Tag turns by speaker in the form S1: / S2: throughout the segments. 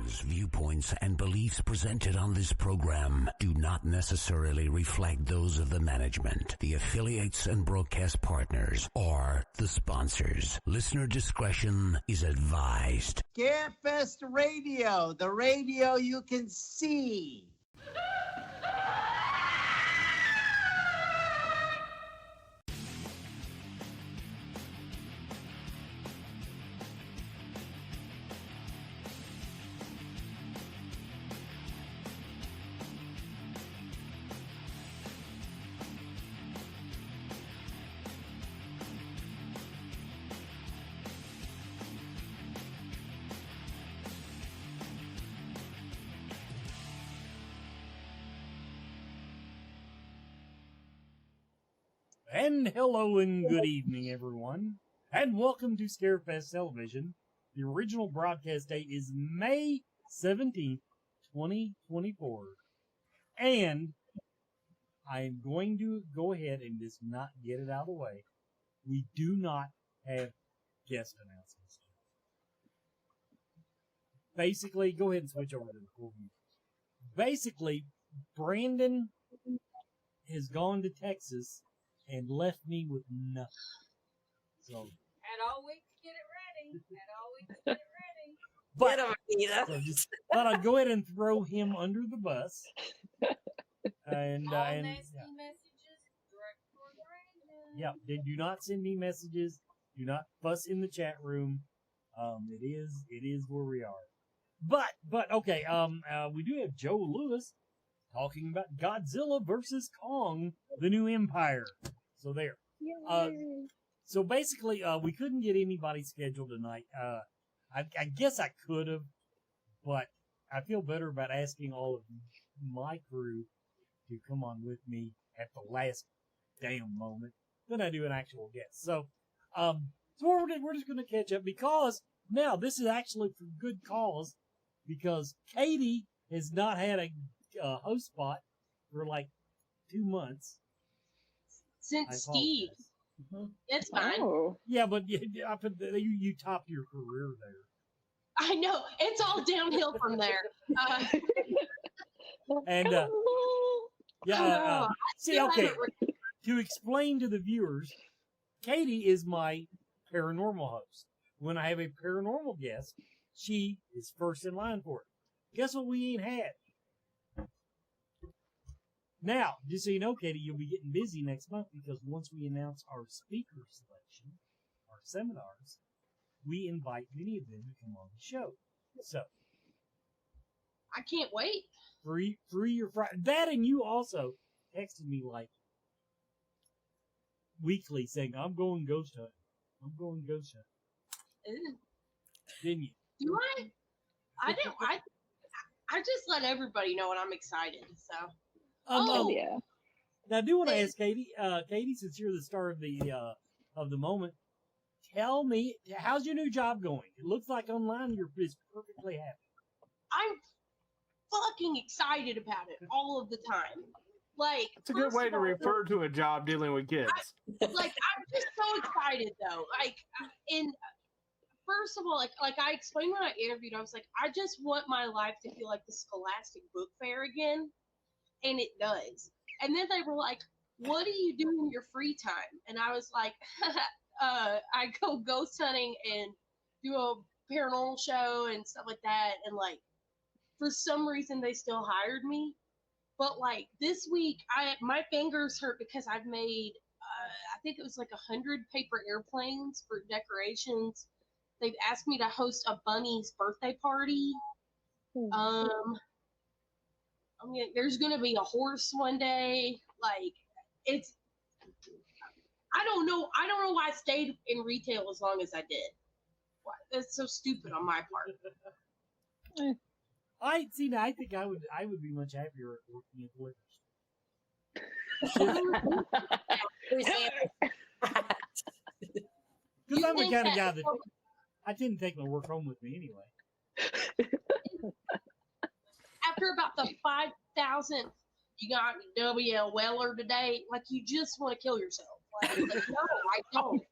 S1: Opinions, viewpoints, and beliefs presented on this program do not necessarily reflect those of the management, the affiliates and broadcast partners, or the sponsors. Listener discretion is advised.
S2: Scarefest Radio, the radio you can see.
S3: And hello and good evening, everyone, and welcome to Scarefest Television. The original broadcast date is May 17th, 2024, and I am going to go ahead and just not get it out of the way. We do not have guest announcements. Basically, go ahead and switch over to the cool view. Basically, Brandon has gone to Texas and left me with nothing. So
S4: had all week to get it ready.
S3: But so just thought I'd go ahead and throw him under the bus. And
S4: all
S3: and
S4: nasty messages direct for Brandon.
S3: yeah, they do not send me messages. Do not fuss in the chat room. It is where we are. But okay. We do have Joe Lewis talking about Godzilla versus Kong, the New Empire. So there. So basically, we couldn't get anybody scheduled tonight. I guess I could have, but I feel better about asking all of my crew to come on with me at the last damn moment than I do an actual guest. So we're just going to catch up because now this is actually for good cause because Katie has not had a host spot for like 2 months.
S4: Since Steve. It's fine.
S5: Oh.
S3: Yeah, but you topped your career there.
S4: I know. It's all downhill from there.
S3: And see, okay, to explain to the viewers, Katie is my paranormal host. When I have a paranormal guest, she is first in line for it. Guess what we ain't had? Now, just so you know, Katie, you'll be getting busy next month because once we announce our speaker selection, our seminars, we invite many of them to come on the show. So,
S4: I can't wait.
S3: free your Friday. That and you also texted me like weekly saying, I'm going ghost hunting. I'm going ghost hunting.
S4: Ew.
S3: Didn't you?
S4: Do I? I don't. I just let everybody know when I'm excited. So.
S5: Yeah.
S3: Now, I do want to ask Katie. Katie, since you're the star of the moment, tell me, how's your new job going? It looks like online you're just perfectly happy.
S4: I'm fucking excited about it all of the time. Like,
S6: it's a good way to refer to a job dealing with kids.
S4: I'm just so excited though. Like, and first of all, like I explained when I interviewed, I was like, I just want my life to feel like the Scholastic Book Fair again. And it does. And then they were like, what do you do in your free time? And I was like, I go ghost hunting and do a paranormal show and stuff like that. And like, for some reason, they still hired me. But like this week, my fingers hurt because I've made, I think it was like 100 paper airplanes for decorations. They've asked me to host a bunny's birthday party. I mean, there's going to be a horse one day. Like, it's, I don't know why I stayed in retail as long as I did. Why? That's so stupid on my part.
S3: I think I would be much happier working at the liquor store. Because I'm the kind of guy that I didn't take my work home with me anyway.
S4: After about the 5,000th, you got W.L. Weller today, like you just want to kill yourself. Like, no, I don't.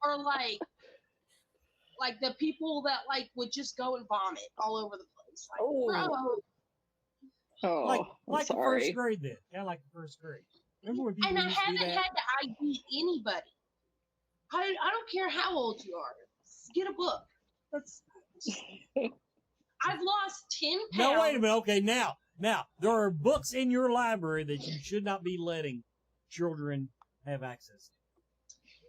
S4: Or like like the people that like would just go and vomit all over the place. Like,
S5: Oh.
S4: bro.
S7: Oh,
S3: like
S7: I'm
S3: the first
S7: sorry.
S3: grade then. Kind of like the first grade. Remember when people
S4: And I
S3: used to do
S4: haven't
S3: that?
S4: had to ID anybody. I don't care how old you are. Get a book. I've lost 10 pounds.
S3: No, wait a minute. Okay, now, there are books in your library that you should not be letting children have access to.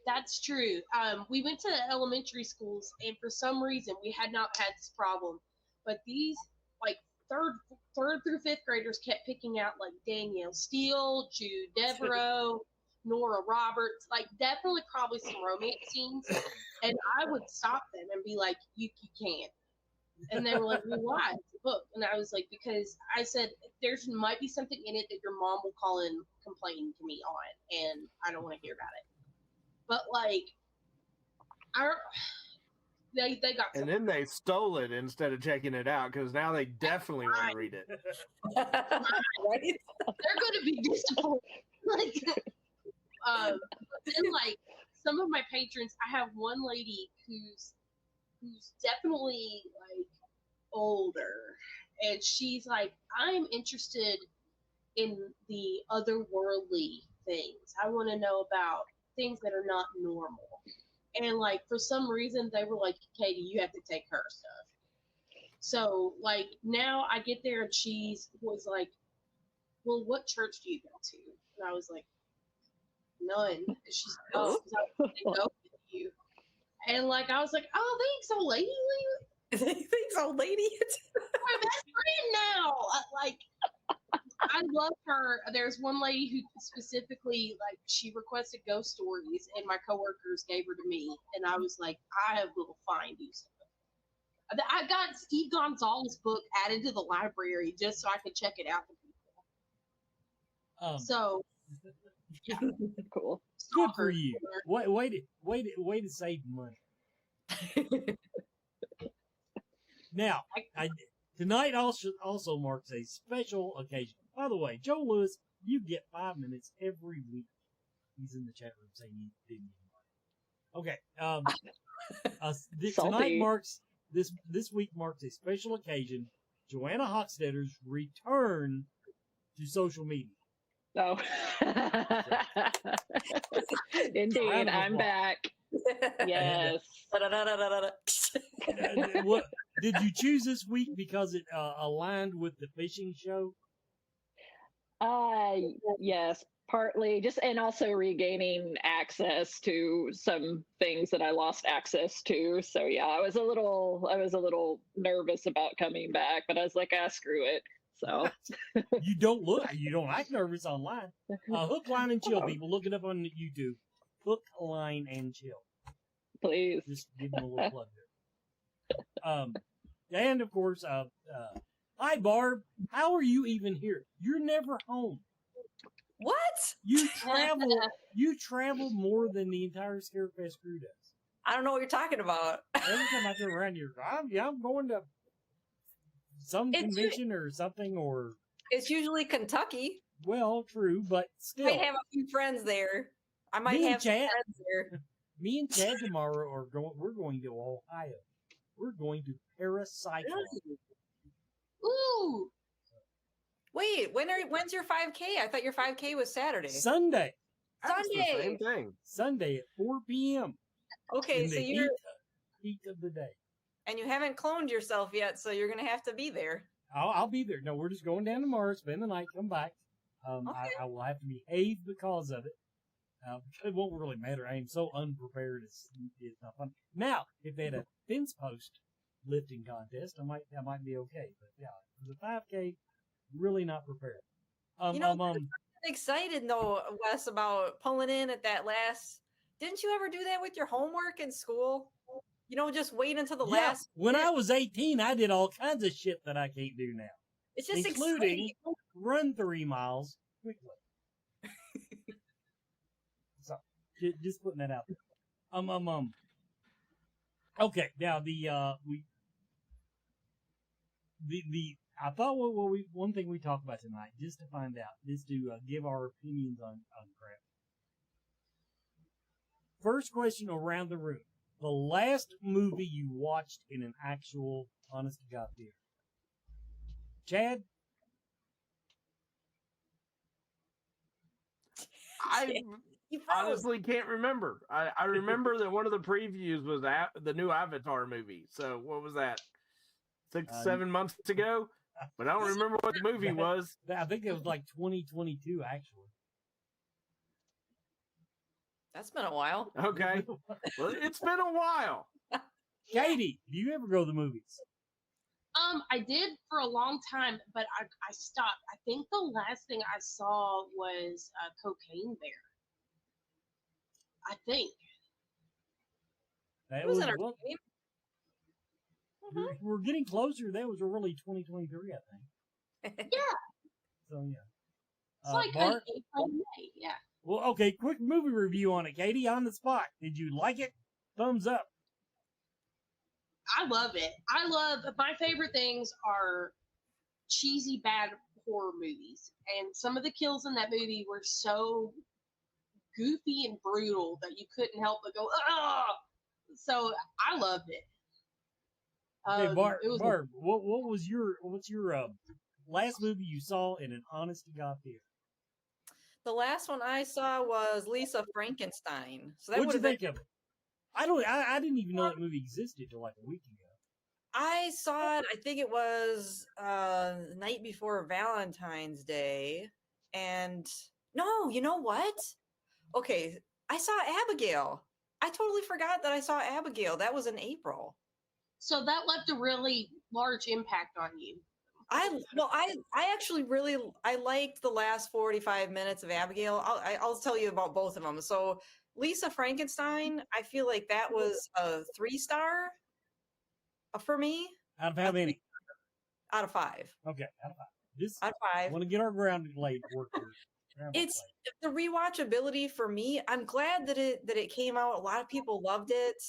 S4: That's true. We went to elementary schools, and for some reason, we had not had this problem. But these, like, third through fifth graders kept picking out, like, Danielle Steele, Jude Devereaux, Nora Roberts, like, definitely probably some romance scenes. And I would stop them and be like, you can't. And they were like, well, why? It's a book. And I was like, because I said, there might be something in it that your mom will call and complain to me on, and I don't want to hear about it. But, like, they got
S6: And then they stole it instead of checking it out, because now they definitely want to read it.
S5: Right?
S4: they're going to be disappointed. Like, then, like, some of my patrons, I have one lady who's definitely, like, older, and she's like, I'm interested in the otherworldly things. I want to know about things that are not normal. And, like, for some reason, they were like, Katie, you have to take her stuff. So, like, now I get there, and she was like, well, what church do you go to? And I was like, none. And she's like, oh, because I want to go with you. And, like, I was like, oh, thanks, old lady.
S5: Thanks, old lady.
S4: My best friend now. Like, I love her. There's one lady who specifically, like, she requested ghost stories, and my coworkers gave her to me, and I was like, I will find you some. I got Steve Gonzalez's book added to the library just so I could check it out for people. So, yeah.
S7: Cool.
S3: Good for you. Way to save money. Now, tonight also marks a special occasion. By the way, Joe Lewis, you get 5 minutes every week. He's in the chat room saying he didn't get money. Okay. Tonight marks this week marks a special occasion. Joanna Hochstetter's return to social media.
S7: Oh. Indeed, I'm back. Yes.
S3: What did you choose this week because it aligned with the fishing show?
S7: Yes, partly and also regaining access to some things that I lost access to. So yeah, I was a little nervous about coming back, but I was like, screw it. So
S3: you don't act nervous online. Hook, line, and chill, people. Look it up on YouTube. Hook, line, and chill.
S7: Please.
S3: Just give them a little plug there. And of course, hi Barb. How are you even here? You're never home.
S5: What?
S3: You travel more than the entire Scarefest crew does.
S5: I don't know what you're talking about.
S3: Every time I turn around here, I'm going to some convention or something, or
S5: it's usually Kentucky.
S3: Well, true, but still,
S5: I might have a few friends there. I might have some friends there.
S3: Me and Chad tomorrow we're going to Ohio. We're going to Paracyclone.
S5: Really?
S4: Ooh.
S5: Wait, when's your 5K? I thought your 5K was Saturday.
S3: Sunday.
S6: That's the same thing.
S3: Sunday at 4 p.m.
S5: Okay, so you're
S3: peak of the day.
S5: And you haven't cloned yourself yet, so you're gonna have to be there.
S3: I'll be there. No, we're just going down tomorrow, spend the night, come back.
S5: Okay.
S3: I will have to behave because of it. It won't really matter. I am so unprepared. It's not fun. Now, if they had a fence post lifting contest, I might be okay. But yeah, for the 5K, really not prepared.
S5: I'm excited though, Wes, about pulling in at that last. Didn't you ever do that with your homework in school? Just wait until the last.
S3: When I was 18, I did all kinds of shit that I can't do now.
S5: It's just
S3: including
S5: exciting.
S3: Run 3 miles quickly. So, just putting that out there. Okay, now I thought one thing we talked about tonight, just to find out, is to give our opinions on crap. First question around the room. the last movie you watched in an actual honest to God theater? Chad?
S6: I
S5: You froze.
S6: honestly can't remember. I remember that one of the previews was the new Avatar movie. So what was that? 6-7 months ago? But I don't remember what the movie was.
S3: I think it was like 2022, actually.
S5: That's been a while.
S6: Okay. Well, it's been a while.
S3: Katie, do you ever go to the movies?
S4: I did for a long time, but I stopped. I think the last thing I saw was Cocaine Bear. I think.
S3: That
S5: It was
S3: well,
S5: entertaining.
S3: we're getting closer. That was early 2023, I think.
S4: Yeah.
S3: So, yeah.
S4: It's like an
S3: Bart?
S4: April, May. Yeah.
S3: Well, okay, quick movie review on it, Katie, on the spot. Did you like it? Thumbs up.
S4: I love it. My favorite things are cheesy, bad horror movies. And some of the kills in that movie were so goofy and brutal that you couldn't help but go, ah! So I loved it.
S3: Hey, Barb, what's your last movie you saw in an honest to God theater?
S5: The last one I saw was Lisa Frankenstein. So that
S3: What'd you
S5: would have
S3: think of it? I didn't even know that movie existed till like a week ago.
S5: I saw it, I think it was the night before Valentine's Day. And no, you know what? Okay, I saw Abigail. I totally forgot that I saw Abigail. That was in April.
S4: So that left a really large impact on you.
S5: I actually really liked the last 45 minutes of Abigail. I'll tell you about both of them. So Lisa Frankenstein, I feel like that was a 3-star for me.
S3: Out of how many?
S5: Out of 5.
S3: Okay, out of 5. Just
S5: out of 5.
S3: Want to get our ground laid work here.
S5: It's the rewatchability for me. I'm glad that it came out. A lot of people loved it.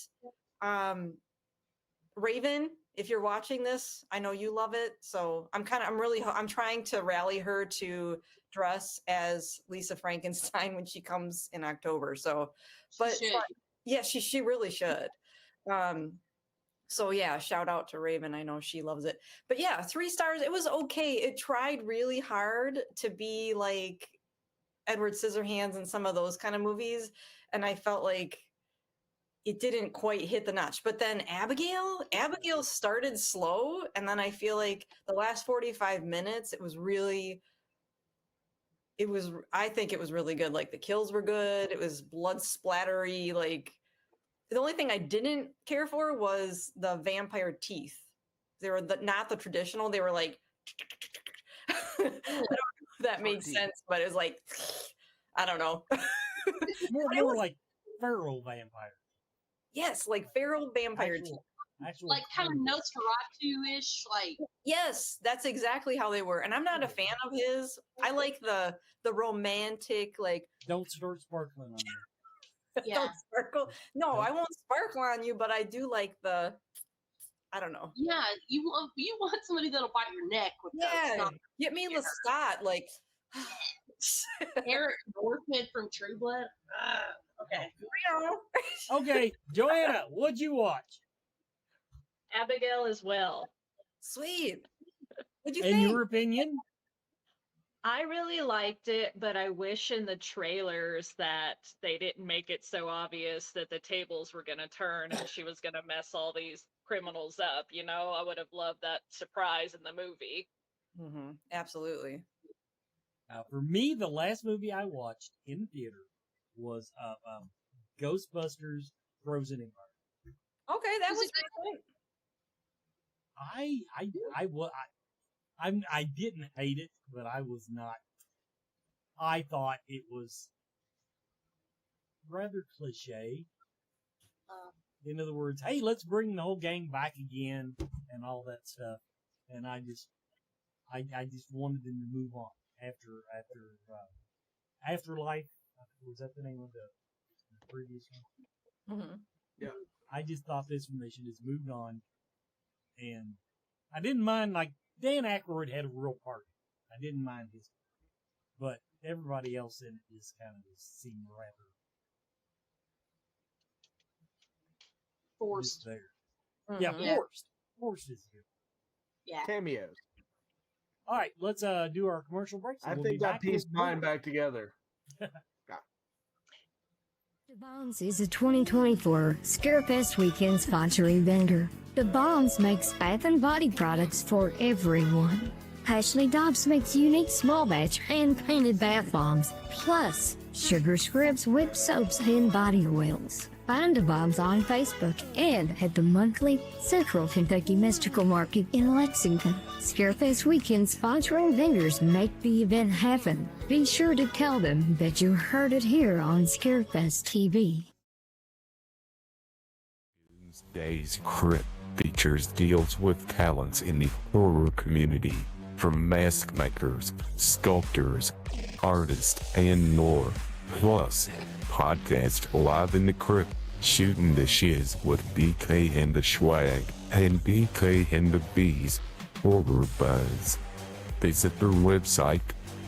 S5: Raven, if you're watching this, I know you love it. So I'm trying to rally her to dress as Lisa Frankenstein when she comes in October. So, but yeah, she really should. So yeah, shout out to Raven. I know she loves it. But yeah, 3 stars. It was okay. It tried really hard to be like Edward Scissorhands and some of those kind of movies, and I felt like it didn't quite hit the notch. But then Abigail started slow, and then I feel like the last 45 minutes, I think it was really good. Like the kills were good. It was blood splattery. Like the only thing I didn't care for was the vampire teeth. They were not the traditional. They were like, I don't know if that made sense, but it was like, I don't know.
S3: more like feral vampire.
S5: Yes, like feral vampire teeth.
S4: Like kind of Nosferatu-ish, like.
S5: Yes, that's exactly how they were. And I'm not a fan of his. I like the romantic, like.
S3: Don't start sparkling on me.
S5: Yeah. Don't sparkle. No, I won't sparkle on you, but I do like the. I don't know.
S4: Yeah, you want somebody that'll bite your neck with
S5: those. Get me Lestat, like.
S4: Eric Northman from True Blood. Okay.
S3: Okay, Joanna, what'd you watch?
S8: Abigail as well.
S5: Sweet. What'd you
S3: think? In your opinion?
S8: I really liked it, but I wish in the trailers that they didn't make it so obvious that the tables were going to turn and she was going to mess all these criminals up. You know, I would have loved that surprise in the movie.
S5: Mm-hmm. Absolutely.
S3: For me, the last movie I watched in theater was Ghostbusters Frozen Empire.
S5: Okay, that was good.
S3: I didn't hate it, but I was not. I thought it was rather cliche. In other words, hey, let's bring the whole gang back again and all that stuff. And I just wanted them to move on after Afterlife. Was that the name of the previous one?
S5: Mm-hmm.
S6: Yeah.
S3: I just thought this one they should just moved on, and I didn't mind, like, Dan Aykroyd had a real part. I didn't mind his, but everybody else in it just kind of seemed rather.
S4: Forced.
S3: there. Yeah,
S5: Mhm.
S3: forced. Forced is good.
S4: Yeah.
S6: Cameos.
S3: All right, let's do our commercial breaks.
S6: I
S3: We'll
S6: think
S3: be
S6: I
S3: back
S6: pieced
S3: with
S6: mine
S3: more.
S6: back together.
S9: The Bombs is a 2024 Scarefest weekend sponsoring vendor. The Bombs makes bath and body products for everyone. Ashley Dobbs makes unique small batch hand-painted bath bombs, plus sugar scrubs, whip soaps, and body oils. Find the Bombs on Facebook and at the monthly Central Kentucky Mystical Market in Lexington. Scarefest weekend sponsoring vendors make the event happen. Be sure to tell them that you heard it here on Scarefest TV.
S10: Tuesday's Crypt features deals with talents in the horror community, from mask makers, sculptors, artists, and more. Plus, podcast Live in the Crypt, shooting the shiz with BK and the Swag, and BK and the Bees, Horror Buzz. Visit their website,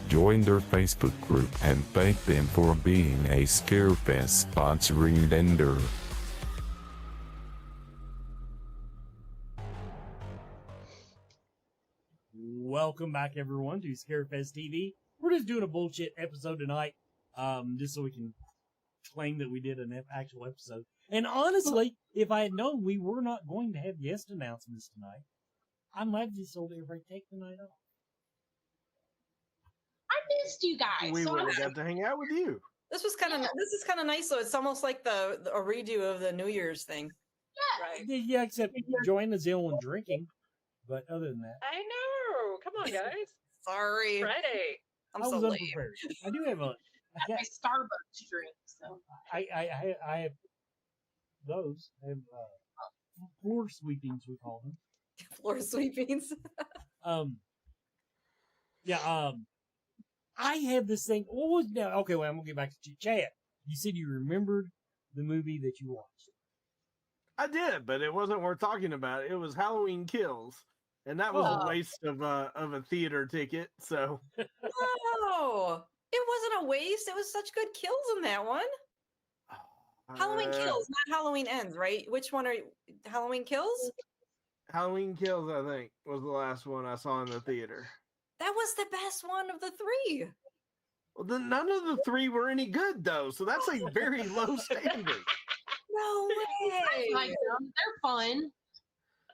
S10: join their Facebook group, and thank them for being a Scarefest sponsoring vendor.
S3: Welcome back, everyone, to Scarefest TV. We're just doing a bullshit episode tonight, just so we can claim that we did an actual episode. And honestly, if I had known we were not going to have guest announcements tonight, I might have just told everybody to take the night off.
S4: I missed you guys.
S6: We
S4: so
S6: would
S4: I'm
S6: have got to hang out with you.
S5: This is kind of nice though. It's almost like a redo of the New Year's thing.
S8: Right.
S3: Yeah, except Joanna's ill and drinking. But other than that,
S8: I know. Come on, guys.
S5: Sorry,
S8: Friday.
S5: I'm
S3: I
S5: so
S3: was
S5: late.
S3: unprepared. I do have
S4: my Starbucks drink. So
S3: I have those. I have floor sweepings, we call them.
S5: Floor sweepings.
S3: I have this thing. What was now? Okay, well, I'm gonna get back to Chad. You said you remembered the movie that you watched.
S6: I did, but it wasn't worth talking about. It was Halloween Kills, and that was a waste of a theater ticket. So
S5: No, it wasn't a waste. It was such good kills in that one. Halloween Kills, not Halloween Ends, right? Which one are you? Halloween Kills?
S6: Halloween Kills, I think, was the last one I saw in the theater.
S5: That was the best one of the three.
S6: Well, then none of the three were any good, though. So that's a very low standard.
S5: No way.
S4: I like them. They're fun.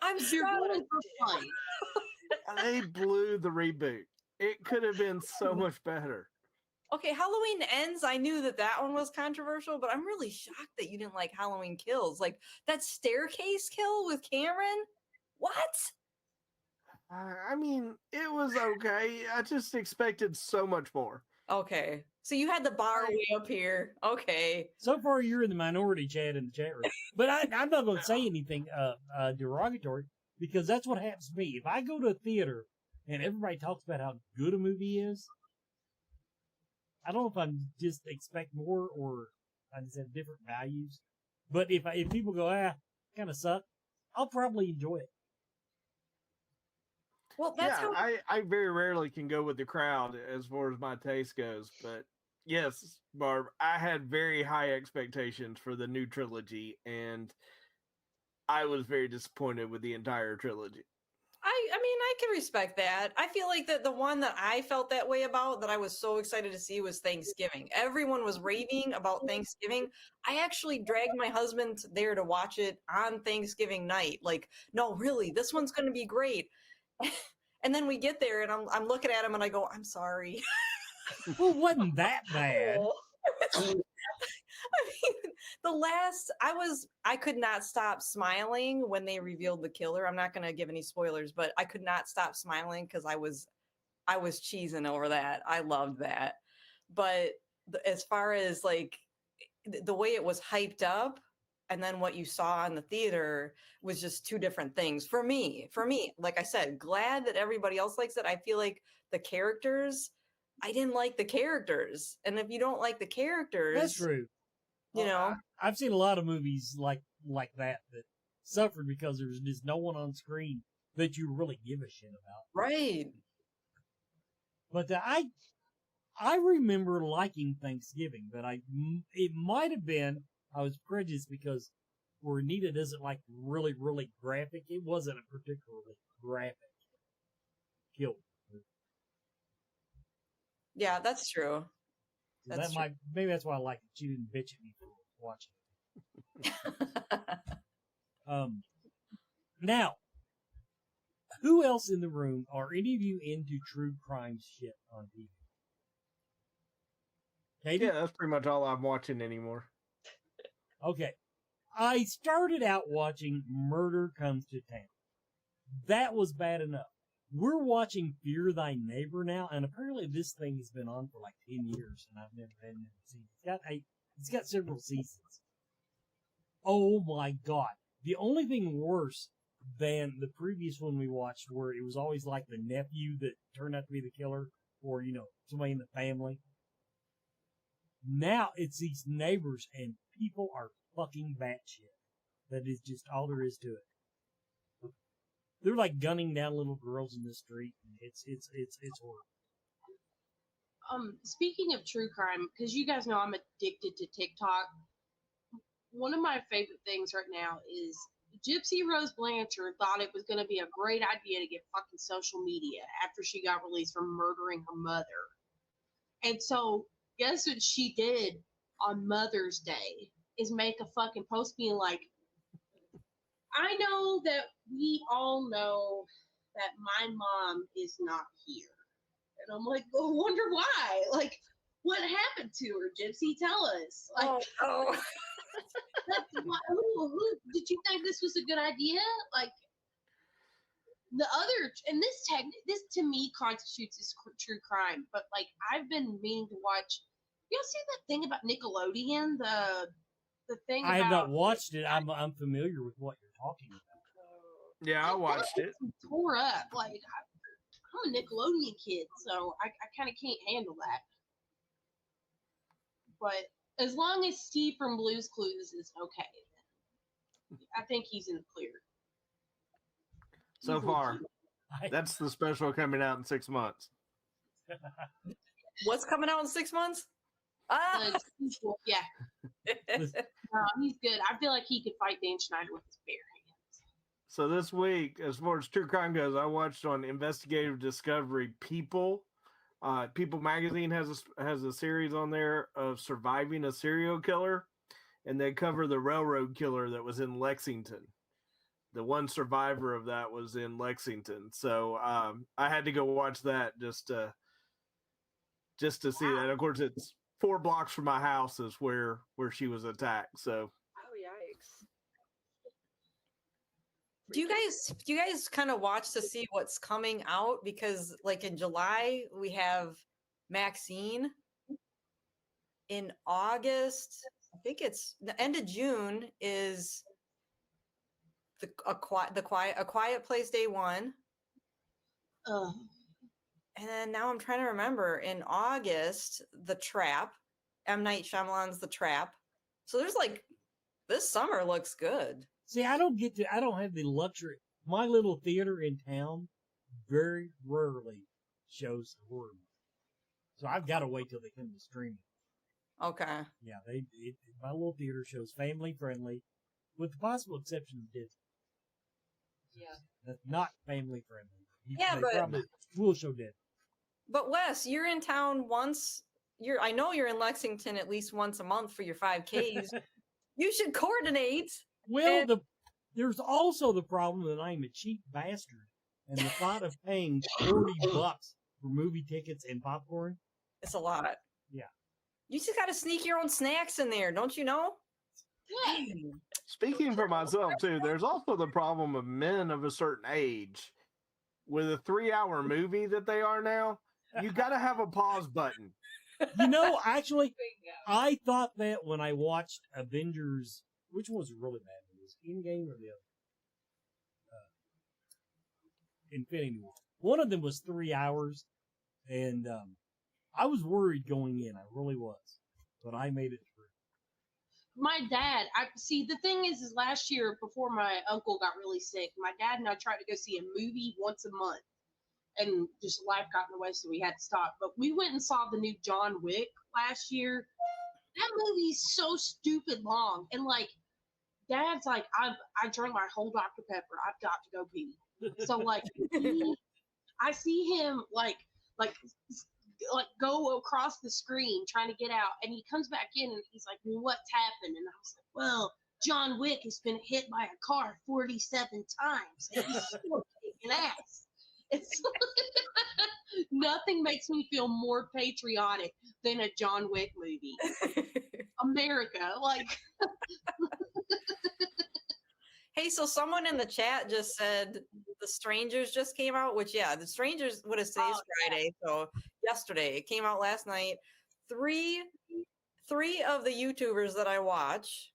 S5: I'm
S4: If you're
S5: sorry.
S4: good for fun.
S6: They blew the reboot. It could have been so much better.
S5: Okay, Halloween Ends. I knew that one was controversial, but I'm really shocked that you didn't like Halloween Kills. Like that staircase kill with Cameron. What?
S6: I mean, it was okay. I just expected so much more.
S5: Okay, so you had the bar way up here. Okay.
S3: So far, you're in the minority, Chad, in the chat room. But I'm not going to say anything derogatory because that's what happens to me. If I go to a theater and everybody talks about how good a movie is, I don't know if I'm just expect more or I just have different values. But if people go, kind of suck, I'll probably enjoy it.
S5: Well, that's how.
S6: I very rarely can go with the crowd as far as my taste goes. But yes, Barb, I had very high expectations for the new trilogy, and I was very disappointed with the entire trilogy.
S5: I mean, I can respect that. I feel like that the one that I felt that way about, that I was so excited to see, was Thanksgiving. Everyone was raving about Thanksgiving. I actually dragged my husband there to watch it on Thanksgiving night. Like, no, really, this one's going to be great. And then we get there, and I'm looking at him, and I go, I'm sorry.
S3: Well, it wasn't that bad.
S5: I mean, I could not stop smiling when they revealed the killer. I'm not going to give any spoilers, but I could not stop smiling because I was cheesing over that. I loved that. But as far as like the way it was hyped up and then what you saw in the theater was just two different things for me. Like I said, glad that everybody else likes it. I feel like the characters, I didn't like the characters. And if you don't like the characters,
S3: That's true.
S5: You know,
S3: I've seen a lot of movies like that suffered because there's just no one on screen that you really give a shit about.
S5: Right.
S3: But I remember liking Thanksgiving, but it might have been I was prejudiced because where Anita doesn't like really, really graphic. It wasn't a particularly graphic kill.
S5: Yeah, that's true.
S3: So
S5: That's
S3: that maybe that's why I like it. She didn't bitch at me for watching it. Now, who else in the room, are any of you into true crime shit on TV? Katie?
S6: Yeah, that's pretty much all I'm watching anymore.
S3: Okay. I started out watching Murder Comes to Town. That was bad enough. We're watching Fear Thy Neighbor now, and apparently this thing has been on for like 10 years, and I've never seen it. It's got several seasons. Oh my God. The only thing worse than the previous one we watched, where it was always like the nephew that turned out to be the killer, or, somebody in the family. Now it's these neighbors, and people are fucking batshit. That is just all there is to it. They're like gunning down little girls in the street. And it's horrible.
S4: Speaking of true crime, because you guys know I'm addicted to TikTok. One of my favorite things right now is Gypsy Rose Blanchard thought it was going to be a great idea to get fucking social media after she got released from murdering her mother. And so, guess what she did on Mother's Day is make a fucking post being like, I know that we all know that my mom is not here. And I'm like, well, wonder why? Like, what happened to her, Gypsy? Tell us. Like,
S5: oh.
S4: That's why, who did you think this was a good idea? Like, the other, and this to me constitutes as true crime, but like, I've been meaning to watch. Y'all see that thing about Nickelodeon? The thing
S3: I have
S4: about,
S3: not watched it. I'm familiar with what you're talking about.
S6: Yeah, I watched it.
S4: Tore up. Like, I'm a Nickelodeon kid, so I kind of can't handle that. But as long as Steve from Blue's Clues is okay, I think he's in the clear.
S6: So far, that's the special coming out in 6 months.
S5: What's coming out in 6 months?
S4: Yeah. He's good. I feel like he could fight Dan Schneider with his bare hands.
S6: So this week, as far as true crime goes, I watched on Investigative Discovery People. People Magazine has a series on there of surviving a serial killer, and they cover the railroad killer that was in Lexington. The one survivor of that was in Lexington. So I had to go watch that just to see that. Of course, it's 4 blocks from my house is where she was attacked. So.
S5: Oh, yikes. Do you guys kind of watch to see what's coming out? Because like in July, we have Maxine. In August, I think it's the end of June is A Quiet Place Day 1. And then now I'm trying to remember, in August, The Trap. M. Night Shyamalan's The Trap. So there's like, this summer looks good.
S3: See, I don't have the luxury. My little theater in town very rarely shows horror movies. So I've got to wait till they come to streaming.
S5: Okay.
S3: Yeah, my little theater shows family friendly, with the possible exception of Disney. Yeah. That's not family friendly.
S5: Yeah, but
S3: probably will show Disney.
S5: But Wes, you're in town once. I know you're in Lexington at least once a month for your 5Ks. You should coordinate.
S3: Well, there's also the problem that I'm a cheap bastard, and the thought of paying $40 for movie tickets and popcorn.
S5: It's a lot.
S3: Yeah.
S5: You just got to sneak your own snacks in there, don't you know?
S4: Yeah.
S6: Speaking for myself too, there's also the problem of men of a certain age. With a 3-hour movie that they are now, you got to have a pause button.
S3: Actually, I thought that when I watched Avengers, which one was really bad? It was Endgame or the other? Infinity War. One of them was 3 hours, and I was worried going in. I really was, but I made it through.
S4: My dad, the thing is last year before my uncle got really sick, my dad and I tried to go see a movie once a month, and just life got in the way, so we had to stop. But we went and saw the new John Wick last year. That movie's so stupid long, and like Dad's like, I drank my whole Dr. Pepper. I've got to go pee. So like, I see him like go across the screen trying to get out, and he comes back in and he's like, well, what's happened? And I was like, well, John Wick has been hit by a car 47 times and he's still kicking ass. It's nothing makes me feel more patriotic than a John Wick movie. America, like.
S5: Hey, so someone in the chat just said The Strangers just came out, which, yeah, The Strangers, what is today's Friday? So yesterday, it came out last night. Three of the YouTubers that I watch,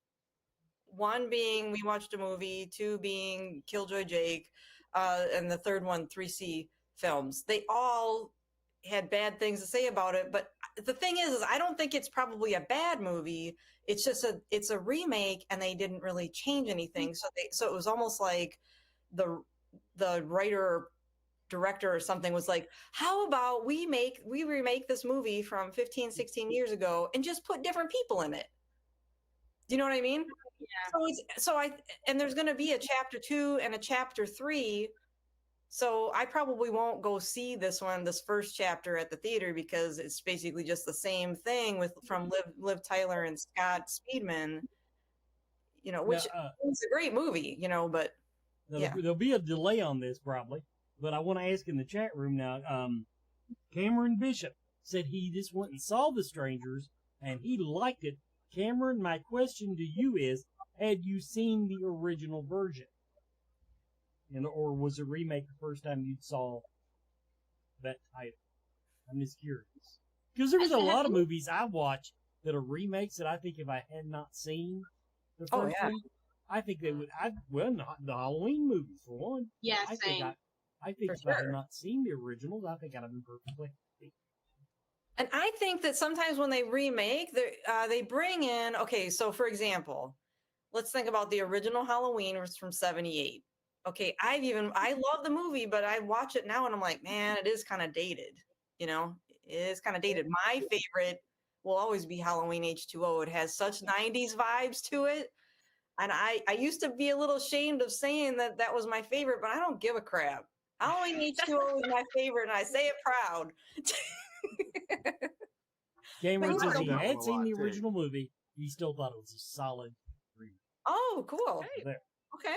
S5: one being We Watched a Movie, two being Killjoy Jake, and the third one, 3C Films. They all had bad things to say about it, but the thing is I don't think it's probably a bad movie. It's just it's a remake, and they didn't really change anything. So it was almost like the writer or director or something was like, how about we remake this movie from 15, 16 years ago and just put different people in it? Do you know what I mean? Yeah. And there's going to be a chapter 2 and a chapter 3. So I probably won't go see this first chapter at the theater, because it's basically just the same thing from Liv Tyler and Scott Speedman, which is a great movie, but yeah.
S3: There'll be a delay on this probably, but I want to ask in the chat room now, Cameron Bishop said he just went and saw The Strangers and he liked it. Cameron, my question to you is, had you seen the original version? Or was a remake the first time you saw that title? I'm just curious. Because there was a lot of movies I watched that are remakes that I think if I had not seen the first one, I think they would. Not the Halloween movies for one.
S4: Yeah,
S3: same. I think if I had not seen the originals, I think I'd have been perfectly.
S5: And I think that sometimes when they remake, they bring in. Okay, so for example, let's think about the original Halloween was from '78. Okay, I love the movie, but I watch it now and I'm like, man, it is kind of dated. It is kind of dated. My favorite will always be Halloween H2O. It has such 90s vibes to it. And I used to be a little ashamed of saying that was my favorite, but I don't give a crap. Halloween H2O is my favorite, and I say it proud.
S3: Cameron says he had seen the original movie. He still thought it was a solid remake.
S5: Oh, cool. Okay.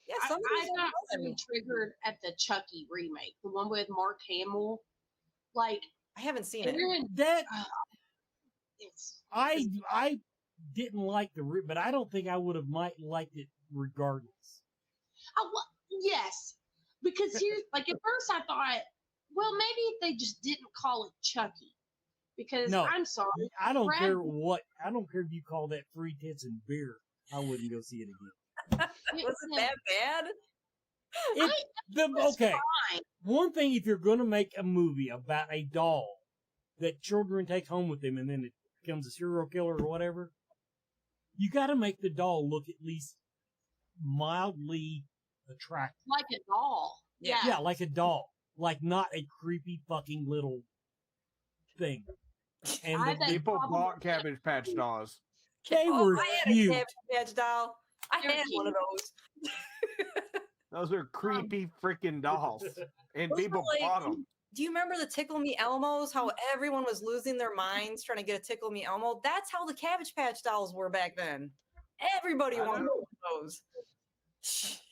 S4: Yeah, I got really triggered at the Chucky remake, the one with Mark Hamill. Like,
S5: I haven't seen it.
S3: I didn't like but I don't think I would have liked it regardless.
S4: Yes, because here's at first I thought, well, maybe if they just didn't call it Chucky, because I'm sorry,
S3: I don't care if you call that free tits and beer. I wouldn't go see it again.
S5: Wasn't that bad?
S3: Okay. Fine. One thing, if you're going to make a movie about a doll that children take home with them and then it becomes a serial killer or whatever, you got to make the doll look at least mildly attractive.
S4: Like a doll. Yeah.
S3: Yeah, like a doll. Like not a creepy fucking little thing.
S6: And people bought Cabbage Patch dolls.
S3: They were cute.
S5: I had a Cabbage Patch doll. I had one of those.
S6: Those are creepy freaking dolls. And people bought them.
S5: Do you remember the Tickle Me Elmos? How everyone was losing their minds trying to get a Tickle Me Elmo? That's how the Cabbage Patch dolls were back then. Everybody wanted those.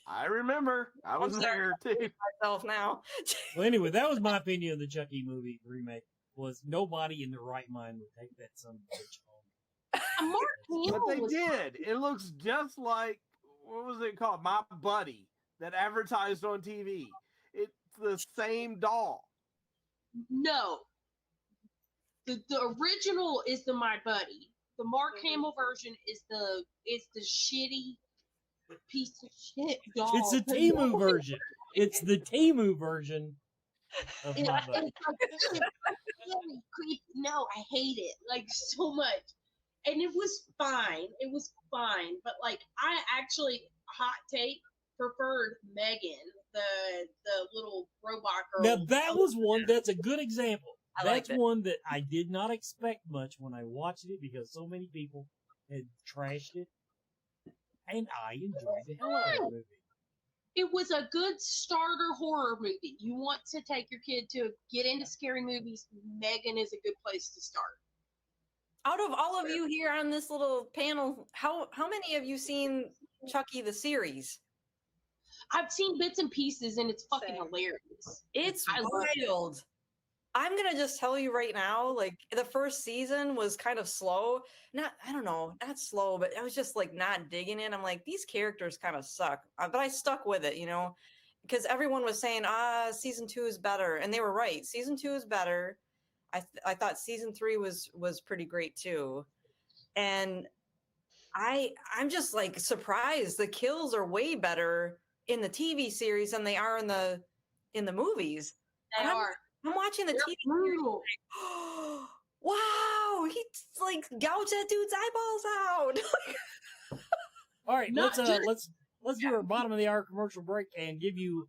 S6: I remember. I was there too.
S5: Myself now.
S3: Well, anyway, that was my opinion of the Chucky movie remake. Was nobody in their right mind would take that son of a bitch home.
S6: But they did. It looks just like, what was it called? My Buddy, that advertised on TV. It's the same doll.
S4: No. The original is the My Buddy. The Mark Hamill version is the shitty piece of shit doll.
S3: It's a Temu version. It's the Temu version of My Buddy.
S4: No, I hate it like so much. And it was fine. It was fine. But like, I actually, hot take, preferred Megan, the little robot girl.
S3: Now that was one. That's a good example. That's one that I did not expect much when I watched it, because so many people had trashed it. and I enjoyed the hell out of the movie.
S4: It was a good starter horror movie. You want to take your kid to get into scary movies, Megan is a good place to start.
S5: Out of all of you here on this little panel, how many have you seen Chucky the series?
S4: I've seen bits and pieces, and it's fucking
S8: Same.
S4: hilarious.
S5: It's
S4: I love it.
S5: wild. I'm gonna just tell you right now, like the first season was kind of slow. Not slow, but I was just like not digging it. I'm like, these characters kind of suck, but I stuck with it, because everyone was saying, season 2 is better, and they were right. Season 2 is better. I thought season 3 was pretty great too, and I'm just like surprised. The kills are way better in the TV series than they are in the movies.
S4: They are.
S5: I'm watching the
S4: They're
S5: TV
S4: brutal.
S5: series. Oh, wow, he like gouged that dude's eyeballs out.
S3: All right,
S4: Not
S3: let's do our bottom of the hour commercial break and give you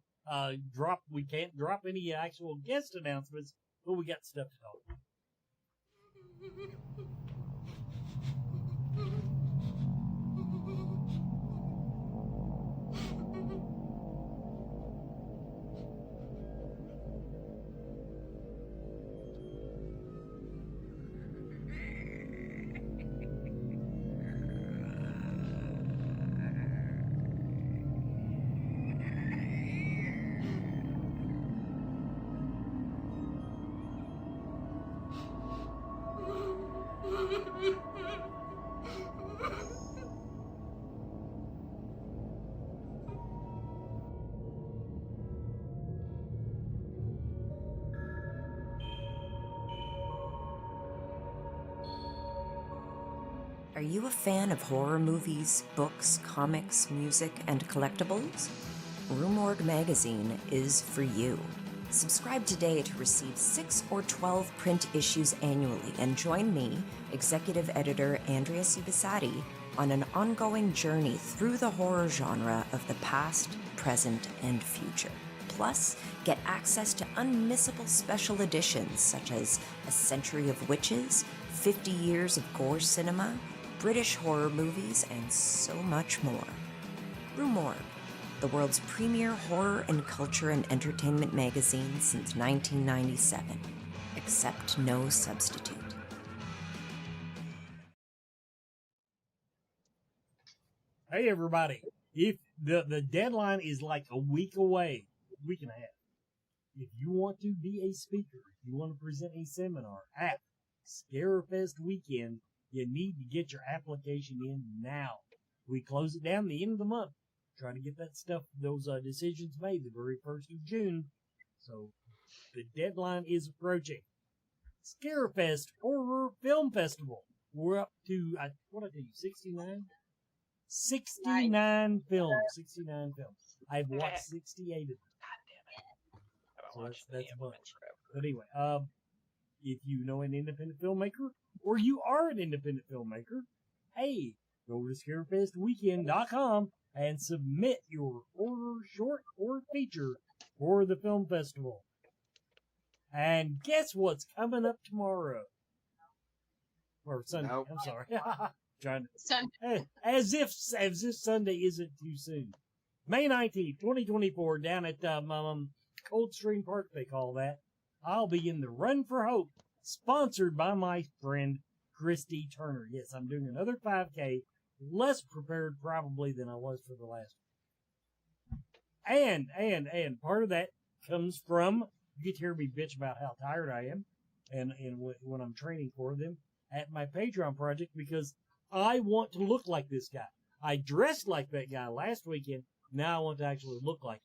S3: drop. We can't drop any actual guest announcements, but we got stuff to talk about.
S11: Are you a fan of horror movies, books, comics, music, and collectibles? Room Org magazine is for you. Subscribe today to receive 6 or 12 print issues annually and join me, executive editor Andrea Subisati, on an ongoing journey through the horror genre of the past, present, and future. Plus, get access to unmissable special editions such as A Century of Witches, 50 Years of Gore Cinema, British horror movies, and so much more. Room Org, the world's premier horror and culture and entertainment magazine since 1997. Accept no substitute.
S3: Hey everybody! If the deadline is like a week away, week and a half. If you want to be a speaker, if you want to present a seminar at Scarefest weekend, you need to get your application in now. We close it down the end of the month. Try to get that stuff, those decisions made the very 1st of June. So the deadline is approaching. Scarefest Horror Film Festival. We're up to, what did I tell you, 69? 69 films. 69 films. I've watched 68 of them. So that's a bunch. But anyway, if you know an independent filmmaker, or you are an independent filmmaker, hey, go to scarefestweekend.com and submit your horror short or feature for the film festival. And guess what's coming up tomorrow? Or Sunday.
S6: Nope.
S3: I'm sorry.
S4: Sunday.
S3: As if Sunday isn't too soon. May 19th, 2024, down at Coldstream Park, they call that. I'll be in the Run for Hope, sponsored by my friend Christy Turner. Yes, I'm doing another 5K, less prepared probably than I was for the last one. And part of that comes from, you get to hear me bitch about how tired I am, and when I'm training for them at my Patreon project, because I want to look like this guy. I dressed like that guy last weekend. Now I want to actually look like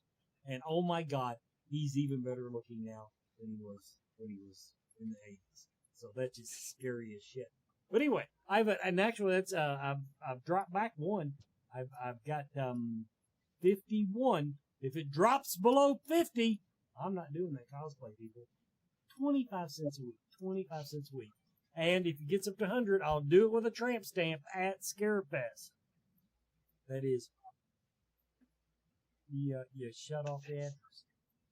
S3: him. And oh my God, he's even better looking now than he was when he was in the 80s. So that's just scary as shit. But anyway, and actually that's, I've dropped back one. I've got, 51. If it drops below 50, I'm not doing that cosplay, people. 25 cents a week. 25 cents a week. And if it gets up to 100, I'll do it with a tramp stamp at Scarefest. That is, you shut off the address.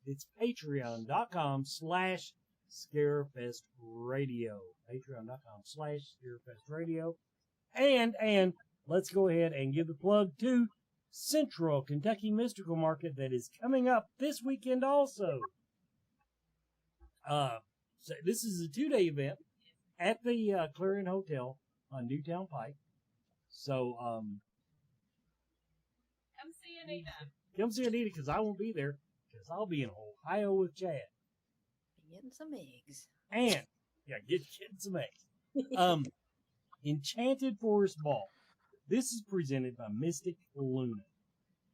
S3: It's patreon.com/ScarefestRadio. Patreon.com/ScarefestRadio. And let's go ahead and give the plug to Central Kentucky Mystical Market that is coming up this weekend also. So this is a 2-day event at the Clarion Hotel on Newtown Pike. So,
S8: Come see Anita.
S3: come see Anita because I won't be there because I'll be in Ohio with Chad.
S5: Getting some eggs.
S3: And, yeah, getting some eggs. Enchanted Forest Ball. This is presented by Mystic Luna.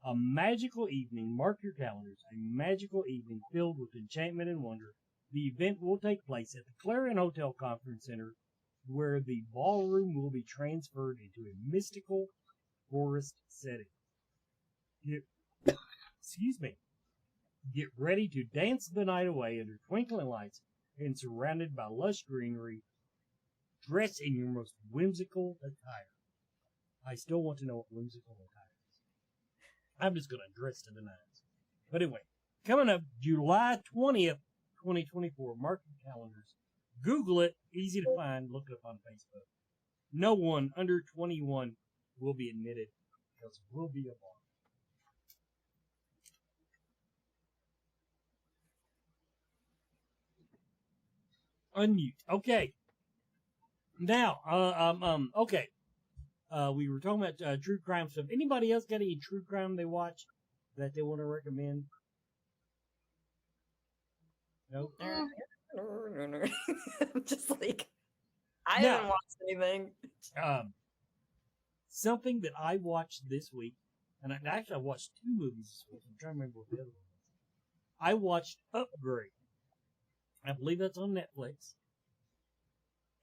S3: A magical evening, mark your calendars, a magical evening filled with enchantment and wonder. The event will take place at the Clarion Hotel Conference Center, where the ballroom will be transferred into a mystical forest setting. Excuse me. Get ready to dance the night away under twinkling lights and surrounded by lush greenery. Dress in your most whimsical attire. I still want to know what whimsical attire is. I'm just going to dress to the nines. But anyway, coming up July 20th, 2024. Mark your calendars. Google it. Easy to find. Look it up on Facebook. No one under 21 will be admitted because it will be a bar. Unmute. Okay. Now, okay. We were talking about true crime stuff. Anybody else got any true crime they watch that they want to recommend? No.
S5: I'm just like, I haven't watched anything.
S3: Something that I watched this week, and actually I watched 2 movies this week. I'm trying to remember what the other one was. I watched Upgrade. I believe that's on Netflix.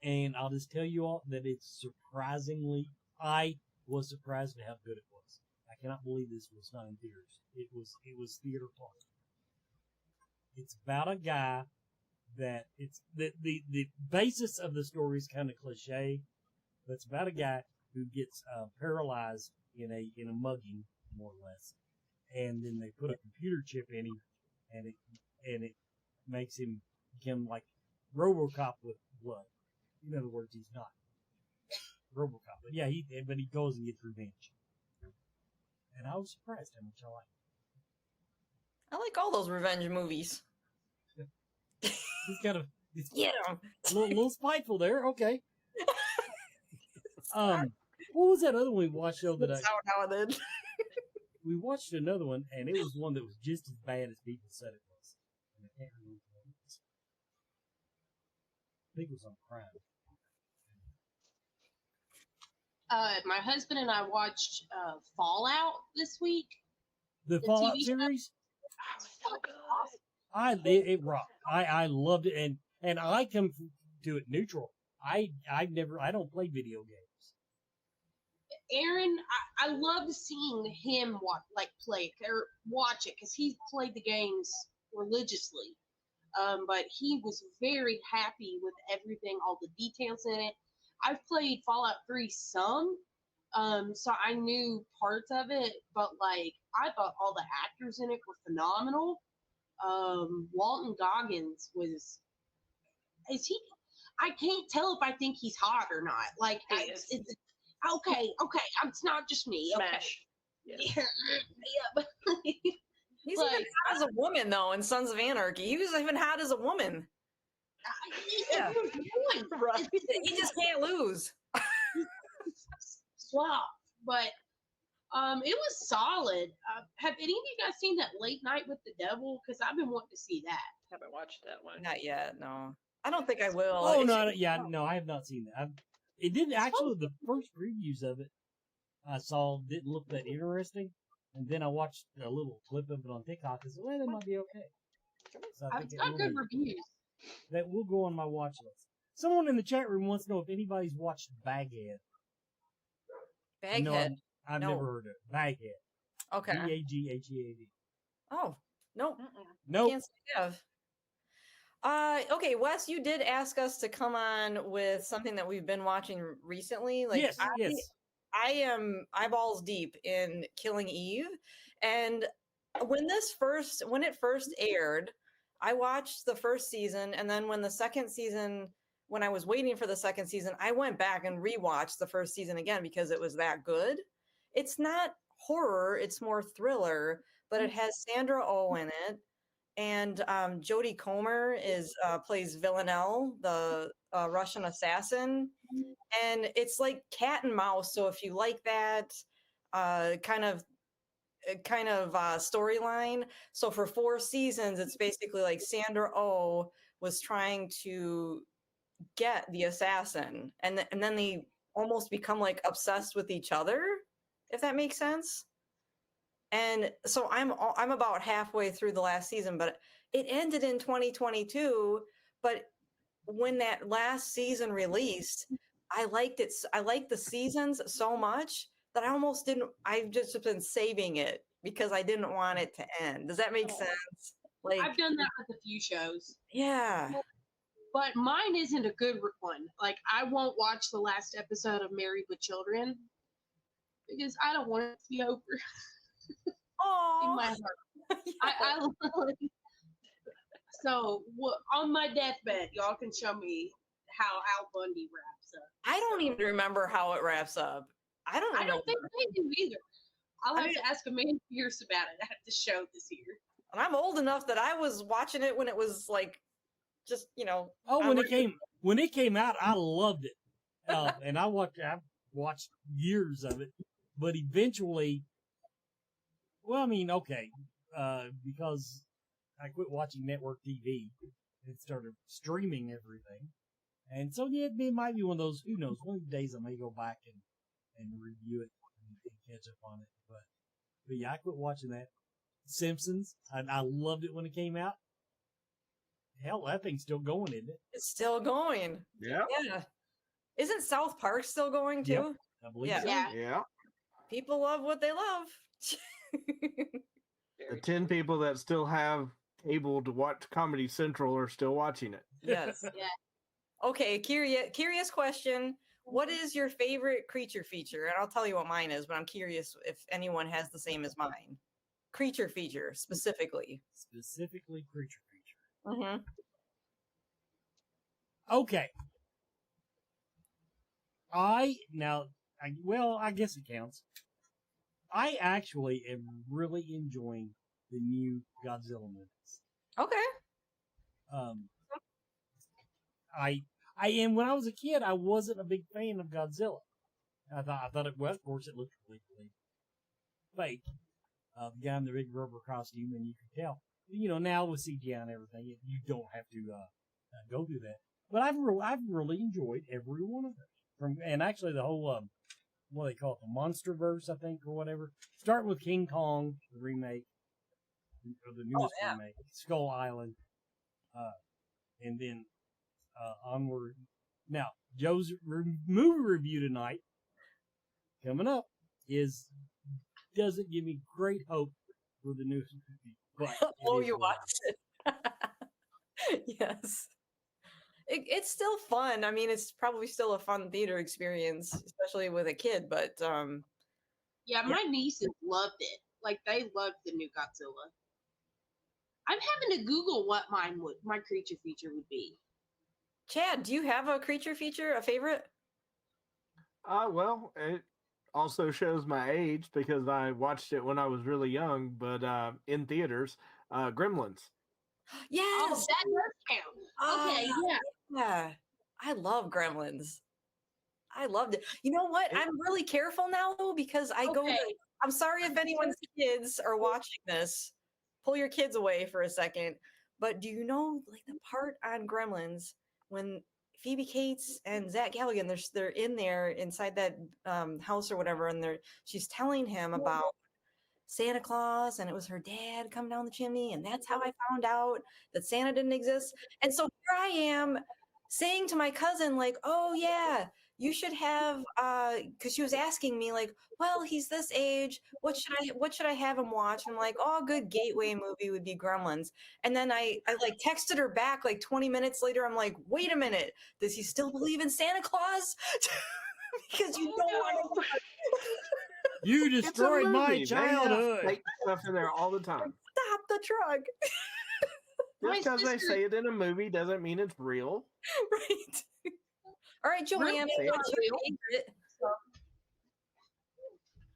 S3: And I'll just tell you all that it's surprisingly, I was surprised at how good it was. I cannot believe this was not in theaters. It was theater quality. It's about a guy that it's the basis of the story is kind of cliche, but it's about a guy who gets paralyzed in a mugging, more or less, and then they put a computer chip in him, and it makes him become like RoboCop with blood. In other words, he's not RoboCop, but yeah, he goes and gets revenge, and I was surprised how much I liked it.
S5: I like all those revenge movies.
S3: He's kind of
S5: a
S3: little spiteful there. Okay. What was that other one we watched though that we watched another one and it was one that was just as bad as people said it was. And I can't remember what it was. I think it was on crime.
S4: My husband and I watched Fallout this week.
S3: The Fallout series?
S4: Oh, so good.
S3: It rocked. I loved it, and I come to it neutral. I don't play video games.
S4: Aaron, I love seeing him play or watch it because he's played the games religiously. But he was very happy with everything, all the details in it. I've played Fallout 3 some, so I knew parts of it, but I thought all the actors in it were phenomenal. Walton Goggins I can't tell if I think he's hot or not. Okay, it's not just me.
S8: Smash.
S4: Okay. Yeah.
S5: He's even hot as a woman, though, in Sons of Anarchy. He was even hot as a woman.
S4: Yeah.
S5: Right. He just can't lose.
S4: Swap. But it was solid. Have any of you guys seen that Late Night with the Devil? Because I've been wanting to see that.
S8: Haven't watched that one.
S5: Not yet, no. I don't think I will.
S3: Oh, no, I have not seen that. It didn't actually, the first previews of it I saw didn't look that interesting. And then I watched a little clip of it on TikTok and said, well, that might be okay. So
S4: It's got good reviews.
S3: That will go on my watch list. Someone in the chat room wants to know if anybody's watched Baghead.
S5: Baghead?
S3: No, I've never heard of it. Baghead.
S5: Okay.
S3: Baghead.
S5: Oh, no.
S3: Nope.
S5: Can't say I have. Okay, Wes, you did ask us to come on with something that we've been watching recently.
S3: Yes.
S5: I am eyeballs deep in Killing Eve, and when it first aired, I watched the first season, and then when the second season when I was waiting for the second season, I went back and rewatched the first season again because it was that good. It's not horror, it's more thriller, but it has Sandra Oh in it. And Jodie Comer plays Villanelle, the Russian assassin. And it's like cat and mouse. So if you like that kind of storyline, so for 4 seasons, it's basically like Sandra Oh was trying to get the assassin, and then they almost become like obsessed with each other, if that makes sense. And so I'm about halfway through the last season, but it ended in 2022. But when that last season released, I liked it. I liked the seasons so much that I almost didn't. I've just been saving it because I didn't want it to end. Does that make sense? Like,
S4: I've done that with a few shows.
S5: Yeah.
S4: But mine isn't a good one. Like, I won't watch the last episode of Married with Children because I don't want it to be over. In my heart. I love it. So on my deathbed, y'all can show me how Al Bundy wraps up.
S5: I don't even remember how it wraps up. I don't
S4: think they do either. I'll have to ask Amanda Pierce about it at the show this year.
S5: And I'm old enough that I was watching it when it was like, just, you know.
S3: Oh, when it came out, I loved it, and I've watched years of it, but eventually, well, I mean, okay, because I quit watching network TV and started streaming everything, and so yeah, it might be one of those. Who knows? One of the days I may go back and review it and catch up on it, but yeah, I quit watching that. Simpsons, I loved it when it came out. Hell, that thing's still going, isn't it?
S5: It's still going.
S6: Yeah.
S5: Yeah. Isn't South Park still going too?
S3: Yep, I believe so.
S6: Yeah.
S5: People love what they love.
S6: The 10 people that still have cable to watch Comedy Central are still watching it.
S5: Yes. Yeah. Okay, curious question. What is your favorite creature feature? And I'll tell you what mine is, but I'm curious if anyone has the same as mine. Creature feature, specifically.
S3: Specifically creature feature.
S5: Mm-hmm.
S3: Okay. I guess it counts. I actually am really enjoying the new Godzilla movies.
S5: Okay.
S3: I am. When I was a kid, I wasn't a big fan of Godzilla. I thought it was. Of course, it looked really fake. The guy in the big rubber costume, and you can tell. You know, now with CGI and everything, you don't have to go through that. But I've really enjoyed every one of them. And actually, the whole what do they call it, the Monsterverse, I think, or whatever. Starting with King Kong, the remake, or the newest remake, Skull Island, and then onward. Now, Joe's movie review tonight, coming up, doesn't give me great hope for the newest movie. But
S5: you watched it. Yes. It's still fun. I mean, it's probably still a fun theater experience, especially with a kid, but
S4: yeah, my nieces loved it. Like, they loved the new Godzilla. I'm having to Google what my creature feature would be.
S5: Chad, do you have a creature feature, a favorite?
S6: Well, it also shows my age because I watched it when I was really young, but in theaters, Gremlins.
S5: Yes,
S4: oh, that does count. Okay,
S5: yeah. I love Gremlins. I loved it. You know what? I'm really careful now though because I'm sorry if anyone's kids are watching this. Pull your kids away for a second. But do you know, like, the part on Gremlins when Phoebe Cates and Zach Galligan, they're in there inside that house or whatever, and she's telling him about Santa Claus, and it was her dad coming down the chimney, and that's how I found out that Santa didn't exist. And so here I am saying to my cousin, like, oh yeah, you should have, because she was asking me, like, well, he's this age, what should I have him watch? And I'm like, oh, a good gateway movie would be Gremlins. And then I like texted her back like 20 minutes later. I'm like, wait a minute, does he still believe in Santa Claus? Because you don't want to.
S3: You destroyed my childhood.
S6: Fake stuff in there all the time.
S5: Stop the truck.
S6: Just because they say it in a movie doesn't mean it's real.
S5: Right. All right, Joanne,
S6: See?
S5: what's your favorite?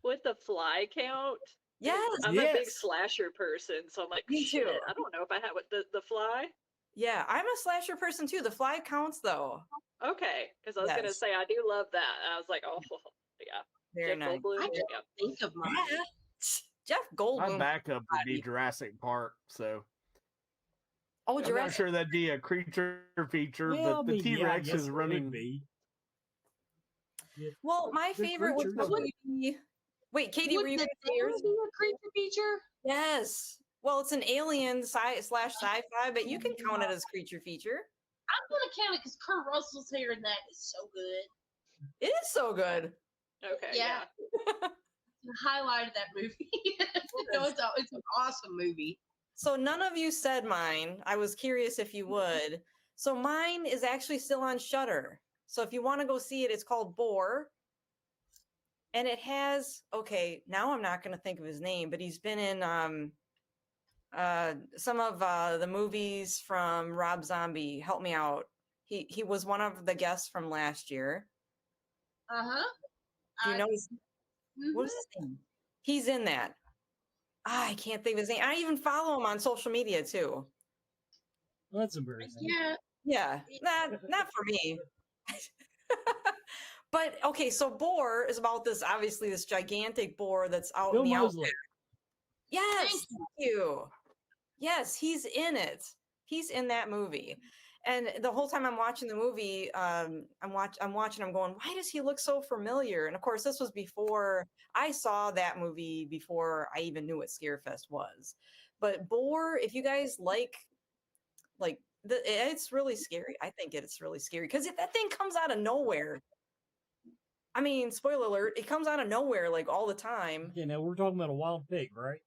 S8: With the fly count,
S5: Yes.
S8: I'm a big
S3: Yes.
S8: slasher person, so I'm like,
S5: Me
S8: shit,
S5: too.
S8: I don't know if I have the fly.
S5: Yeah, I'm a slasher person too. The fly counts though.
S8: Okay, because I was gonna
S5: Yes.
S8: say I do love that. And I was like, oh yeah,
S5: Very
S8: Jeff
S5: nice.
S8: Goldblum.
S4: I
S8: Yeah.
S4: don't think of mine.
S5: Yeah. Jeff
S6: My
S5: Goldblum.
S6: backup would be Jurassic Park. So
S5: Oh,
S6: I'm not
S5: Jurassic.
S6: sure that'd be a creature feature,
S3: Well,
S6: but the
S3: I mean, yeah, I
S6: T-Rex
S3: guess
S6: is
S3: it would
S6: running.
S3: be.
S5: Well, my
S3: The
S5: favorite would
S3: creatures.
S5: probably be. Wait, Katie,
S4: Would
S5: were you
S4: the
S5: going to say yours?
S4: thing be a creature feature?
S5: Yes. Well, it's an alien slash sci-fi, but you can count it as creature feature.
S4: I'm gonna count it because Kurt Russell's hair in that is so good.
S5: It is so good.
S8: Okay.
S4: Yeah. The highlight of that movie. No, it's an awesome movie.
S5: So none of you said mine. I was curious if you would. So mine is actually still on Shudder. So if you want to go see it, it's called Boar. And it has, okay, now I'm not going to think of his name, but he's been in some of the movies from Rob Zombie. Help me out. He was one of the guests from last year.
S4: Uh-huh.
S5: Do you know his, what is his name? He's in that. I can't think of his name. I even follow him on social media too.
S3: Well, that's embarrassing.
S4: Yeah.
S5: Yeah, not for me. But okay, so Boar is about this, obviously this gigantic boar that's out
S3: Bill
S5: in the
S3: Moseley.
S5: outback. Yes, thank you. Yes, he's in it. He's in that movie. And the whole time I'm watching the movie, I'm watching, I'm going, why does he look so familiar? And of course, this was before I saw that movie, before I even knew what Scarefest was. But Boar, if you guys like it's really scary. I think it's really scary because that thing comes out of nowhere. I mean, spoiler alert, it comes out of nowhere like all the time.
S3: Okay, now we're talking about a wild pig, right?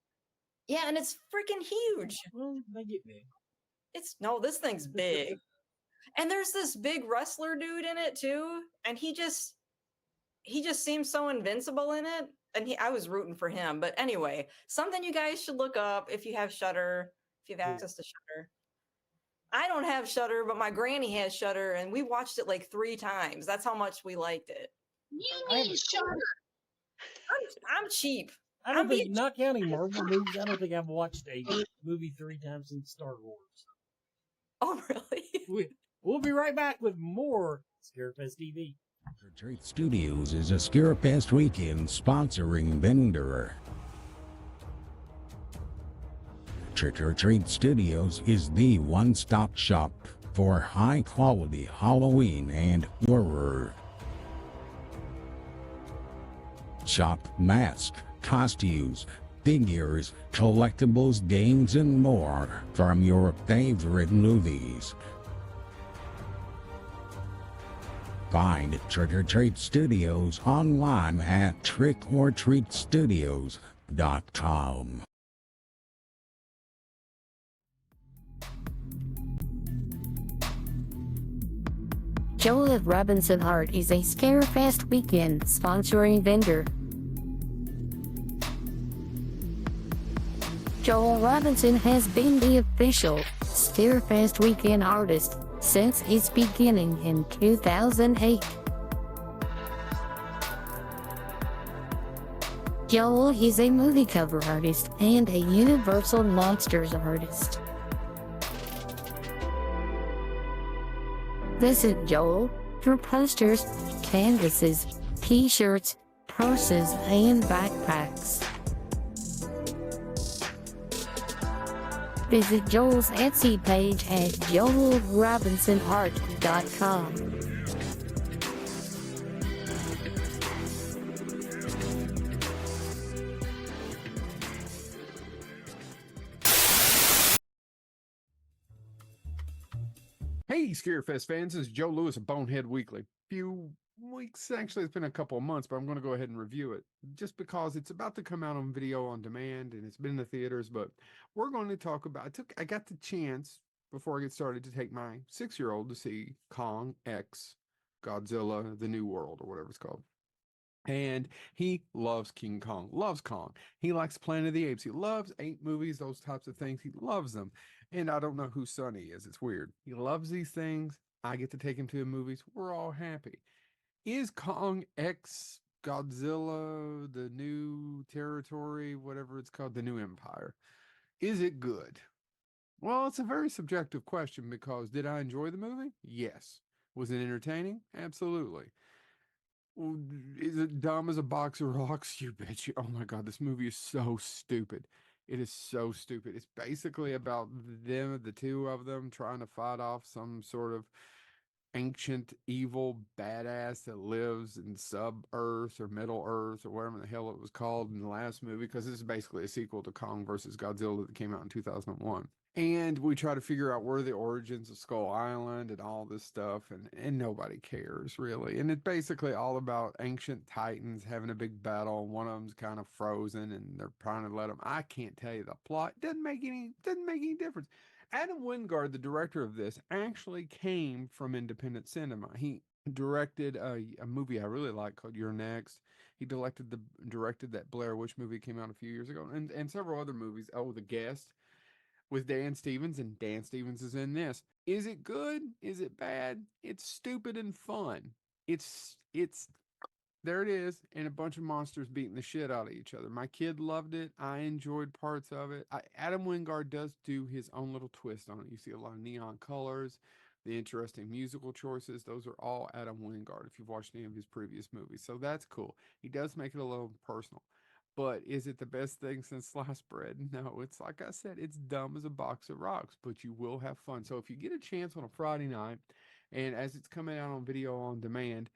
S5: Yeah, and it's freaking huge.
S3: Well, they get big.
S5: This thing's big. And there's this big wrestler dude in it too, and he just seems so invincible in it. And I was rooting for him. But anyway, something you guys should look up if you have Shudder, if you have access to Shudder. I don't have Shudder, but my granny has Shudder, and we watched it like 3 times. That's how much we liked it.
S4: You need Shudder.
S5: I'm cheap.
S3: I don't think, not counting Marvel movies, I don't think I've watched a movie 3 times since Star Wars.
S5: Oh, really?
S3: We'll be right back with more Scarefest TV.
S1: Treat Studios is a Scarefest weekend sponsoring vendor. Trick or Treat Studios is the one-stop shop for high-quality Halloween and horror. Shop masks, costumes, figures, collectibles, games, and more from your favorite movies. Find Trick or Treat Studios online at trickortreatstudios.com.
S9: Joel Robinson Art is a Scarefest weekend sponsoring vendor. Joel Robinson has been the official Scarefest weekend artist since its beginning in 2008. Joel is a movie cover artist and a Universal Monsters artist. Visit Joel for posters, canvases, t-shirts, purses, and backpacks. Visit Joel's Etsy page at joelrobinsonart.com.
S12: Hey, Scarefest fans, this is Joe Lewis of Bonehead Weekly. Few weeks, actually, it's been a couple of months, but I'm going to go ahead and review it just because it's about to come out on video on demand and it's been in the theaters. But we're going to talk about. I got the chance before I get started to take my 6-year-old to see Kong X Godzilla: The New World, or whatever it's called. And he loves King Kong, loves Kong. He likes Planet of the Apes. He loves 8 movies, those types of things. He loves them. And I don't know whose son he is. It's weird. He loves these things. I get to take him to the movies. We're all happy. Is Kong X Godzilla the new territory, whatever it's called, the new empire? Is it good? Well, it's a very subjective question because did I enjoy the movie? Yes. Was it entertaining? Absolutely. Well, is it dumb as a box of rocks? You bet you. Oh my God, this movie is so stupid. It is so stupid. It's basically about them, the two of them, trying to fight off some sort of ancient evil badass that lives in sub Earth or Middle Earth or whatever the hell it was called in the last movie, because this is basically a sequel to Kong versus Godzilla that came out in 2001. And we try to figure out where the origins of Skull Island and all this stuff, and nobody cares really. And it's basically all about ancient titans having a big battle, and one of them's kind of frozen, and they're trying to let them. I can't tell you the plot. Doesn't make any difference. Adam Wingard, the director of this, actually came from independent cinema. He directed a movie I really like called You're Next. He directed that Blair Witch movie came out a few years ago, and several other movies. Oh, The Guest with Dan Stevens, and Dan Stevens is in this. Is it good? Is it bad? It's stupid and fun. It's there it is, and a bunch of monsters beating the shit out of each other. My kid loved it. I enjoyed parts of it. Adam Wingard does do his own little twist on it. You see a lot of neon colors, the interesting musical choices. Those are all Adam Wingard if you've watched any of his previous movies. So that's cool. He does make it a little personal. But is it the best thing since sliced bread? No, it's like I said, it's dumb as a box of rocks, but you will have fun. So if you get a chance on a Friday night, and as it's coming out on video on demand,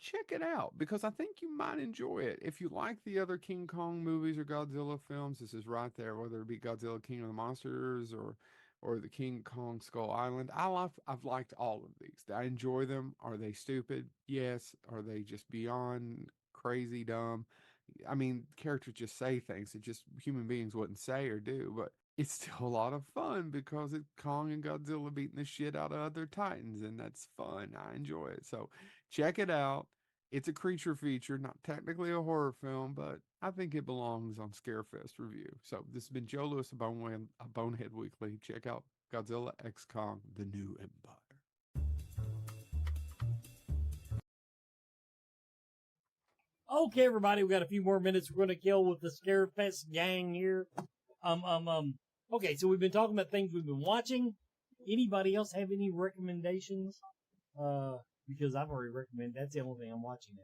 S12: check it out because I think you might enjoy it. If you like the other King Kong movies or Godzilla films, this is right there, whether it be Godzilla King of the Monsters or the King Kong Skull Island. I've liked all of these. I enjoy them. Are they stupid? Yes. Are they just beyond crazy dumb? I mean, characters just say things that just human beings wouldn't say or do, but it's still a lot of fun because it's Kong and Godzilla beating the shit out of other titans, and that's fun. I enjoy it. So check it out. It's a creature feature, not technically a horror film, but I think it belongs on Scarefest Review. So this has been Joe Lewis, a Bonehead Weekly. Check out Godzilla X Kong, The New Empire.
S3: Okay, everybody, we got a few more minutes we're going to kill with the Scarefest gang here. Okay, so we've been talking about things we've been watching. Anybody else have any recommendations? Because I've already recommended. That's the only thing I'm watching now.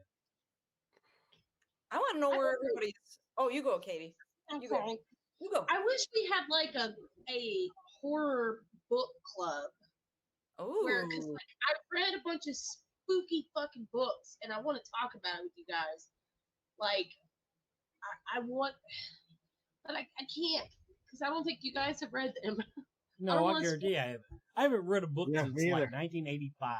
S5: I want to know where everybody's. Oh, you go, Katie. You go. You go.
S4: I wish we had like a horror book club.
S5: Oh.
S4: Because like, I've read a bunch of spooky fucking books, and I want to talk about it with you guys. Like, I want, but I can't because I don't think you guys have read them.
S3: No, I guarantee I haven't. I haven't read a book since like 1985.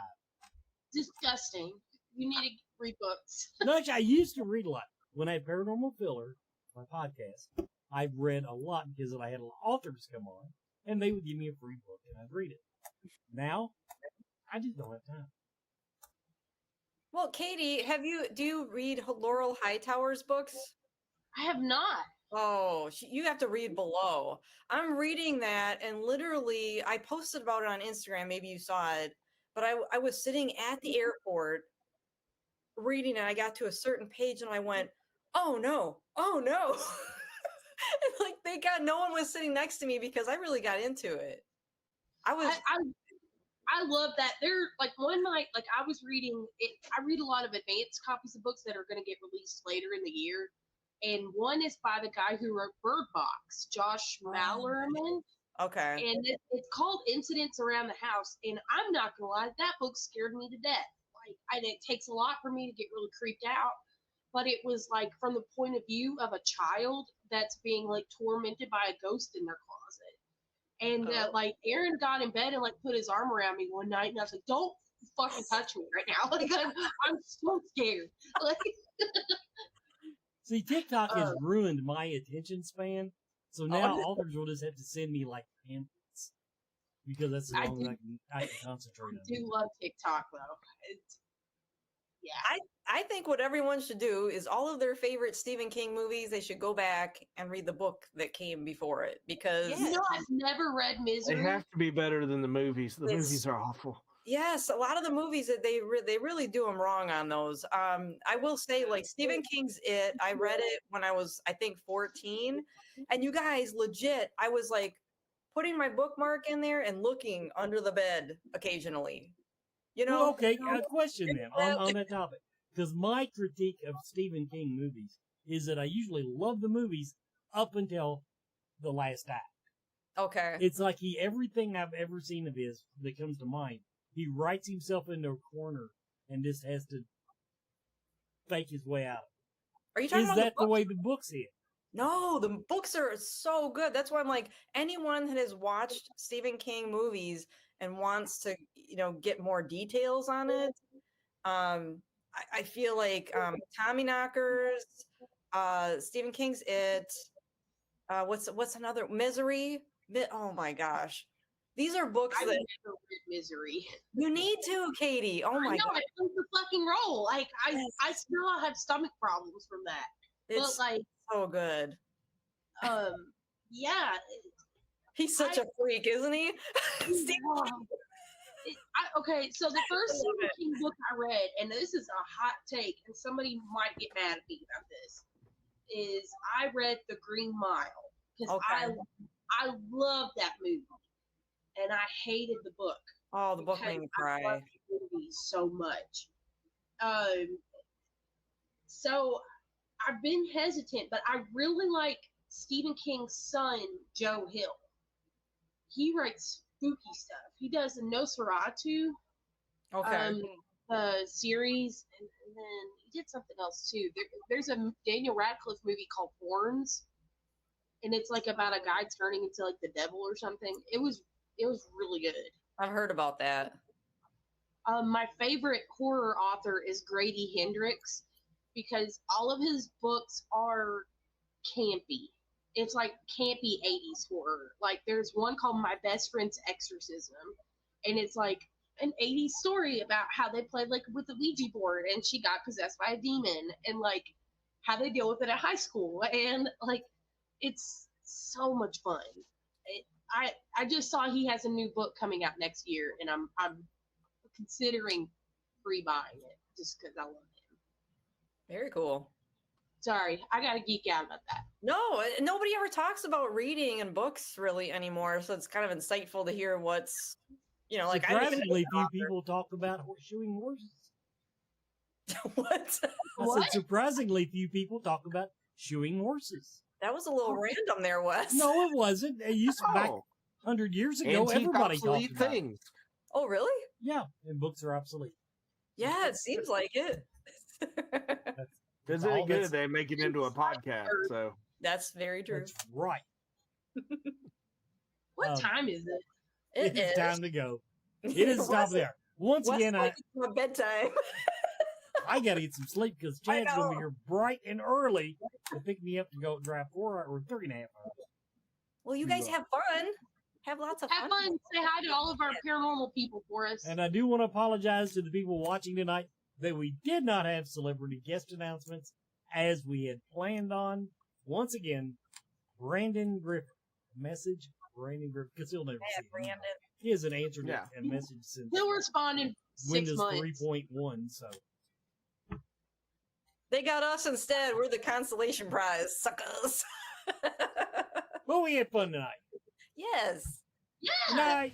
S4: Disgusting. You need to read books.
S3: No, actually, I used to read a lot. When I had Paranormal Filler, my podcast, I read a lot because I had authors come on, and they would give me a free book, and I'd read it. Now, I just don't have time.
S5: Well, Katie, do you read Laurel Hightower's books?
S4: I have not.
S5: Oh, you have to read below. I'm reading that, and literally, I posted about it on Instagram. Maybe you saw it, but I was sitting at the airport reading, and I got to a certain page, and I went, "Oh no! Oh no!" And like, thank God no one was sitting next to me because I really got into it.
S4: I love that. They're like one night, like I was reading it. I read a lot of advanced copies of books that are going to get released later in the year. And one is by the guy who wrote Bird Box, Josh Malerman.
S5: Okay.
S4: And it's called Incidents Around the House. And I'm not going to lie, that book scared me to death. Like, and it takes a lot for me to get really creeped out. But it was like from the point of view of a child that's being like tormented by a ghost in their closet. And like Aaron got in bed and like put his arm around me one night, and I was like, "Don't fucking touch me right now!" Like I'm so scared. Like,
S3: see, TikTok has ruined my attention span, so now authors will just have to send me like pamphlets because that's the only I can concentrate on.
S4: I do love TikTok though. Yeah,
S5: I think what everyone should do is all of their favorite Stephen King movies, they should go back and read the book that came before it because
S4: I've never read Misery.
S6: They have to be better than the movies. The movies are awful.
S5: Yes, a lot of the movies that they really do them wrong on those. I will say, like Stephen King's It, I read it when I was, I think, 14, and you guys, legit, I was like putting my bookmark in there and looking under the bed occasionally. You know?
S3: Well, okay, a question then on that topic. Because my critique of Stephen King movies is that I usually love the movies up until the last act.
S5: Okay.
S3: It's like everything I've ever seen of his that comes to mind, he writes himself into a corner and just has to fake his way out.
S5: Are you talking about
S3: that the way the books is?
S5: No, the books are so good. That's why I'm like, anyone that has watched Stephen King movies and wants to, get more details on it, I feel like Tommyknockers, Stephen King's It, what's another, Misery? Oh my gosh. These are books
S4: I
S5: that
S4: never read Misery.
S5: you need to, Katie. Oh my god.
S4: I played the fucking role. Like I still have stomach problems from that.
S5: It's
S4: but like
S5: so good.
S4: Yeah.
S5: He's such a freak, isn't he?
S4: Okay, so the first Stephen King book I read, and this is a hot take, and somebody might get mad at me about this, is I read The Green Mile because I love that movie, and I hated the book.
S5: Oh, the book made me cry.
S4: I love the movie so much. So I've been hesitant, but I really like Stephen King's son, Joe Hill. He writes spooky stuff. He does the Nosferatu series, and then he did something else too. There's a Daniel Radcliffe movie called Horns, and it's like about a guy turning into like the devil or something. It was really good.
S5: I've heard about that.
S4: My favorite horror author is Grady Hendrix because all of his books are campy. It's like campy 80s horror. Like there's one called My Best Friend's Exorcism, and it's like an 80s story about how they played like with the Ouija board and she got possessed by a demon and like how they deal with it at high school, and like it's so much fun. I just saw he has a new book coming out next year, and I'm considering pre-buying it just because I love him.
S5: Very cool.
S4: Sorry, I gotta geek out about that.
S5: No, nobody ever talks about reading and books really anymore, so it's kind of insightful to hear what's, like.
S3: Surprisingly few people talk about shoeing horses.
S5: What?
S3: I said surprisingly few people talk about shoeing horses.
S5: That was a little random there, Wes.
S3: No, it wasn't. It used to back 100 years ago. Everybody talked about things.
S5: Oh, really?
S3: Yeah, and books are obsolete.
S5: Yeah, it seems like it.
S6: Because it's good they make it into a podcast. So
S5: that's very true.
S3: That's right.
S4: What time is it?
S3: It is time to go. It is time there. Once again,
S5: it's my bedtime.
S3: I got to get some sleep because Chad's going to be here bright and early to pick me up to go drive 4 or 3.5 hours.
S5: Well, you guys have fun. Have lots of
S4: fun. Say hi to all of our paranormal people for us.
S3: And I do want to apologize to the people watching tonight that we did not have celebrity guest announcements as we had planned on. Once again, Brandon Griffin. Message Brandon Griffin, because he'll never see it. Brandon. He hasn't answered a message since.
S4: He'll respond in 6
S3: Windows
S4: months.
S3: 3.1, so.
S5: They got us instead. We're the consolation prize, suckers.
S3: Well, we had fun tonight.
S5: Yes.
S4: Yeah.
S3: Good night.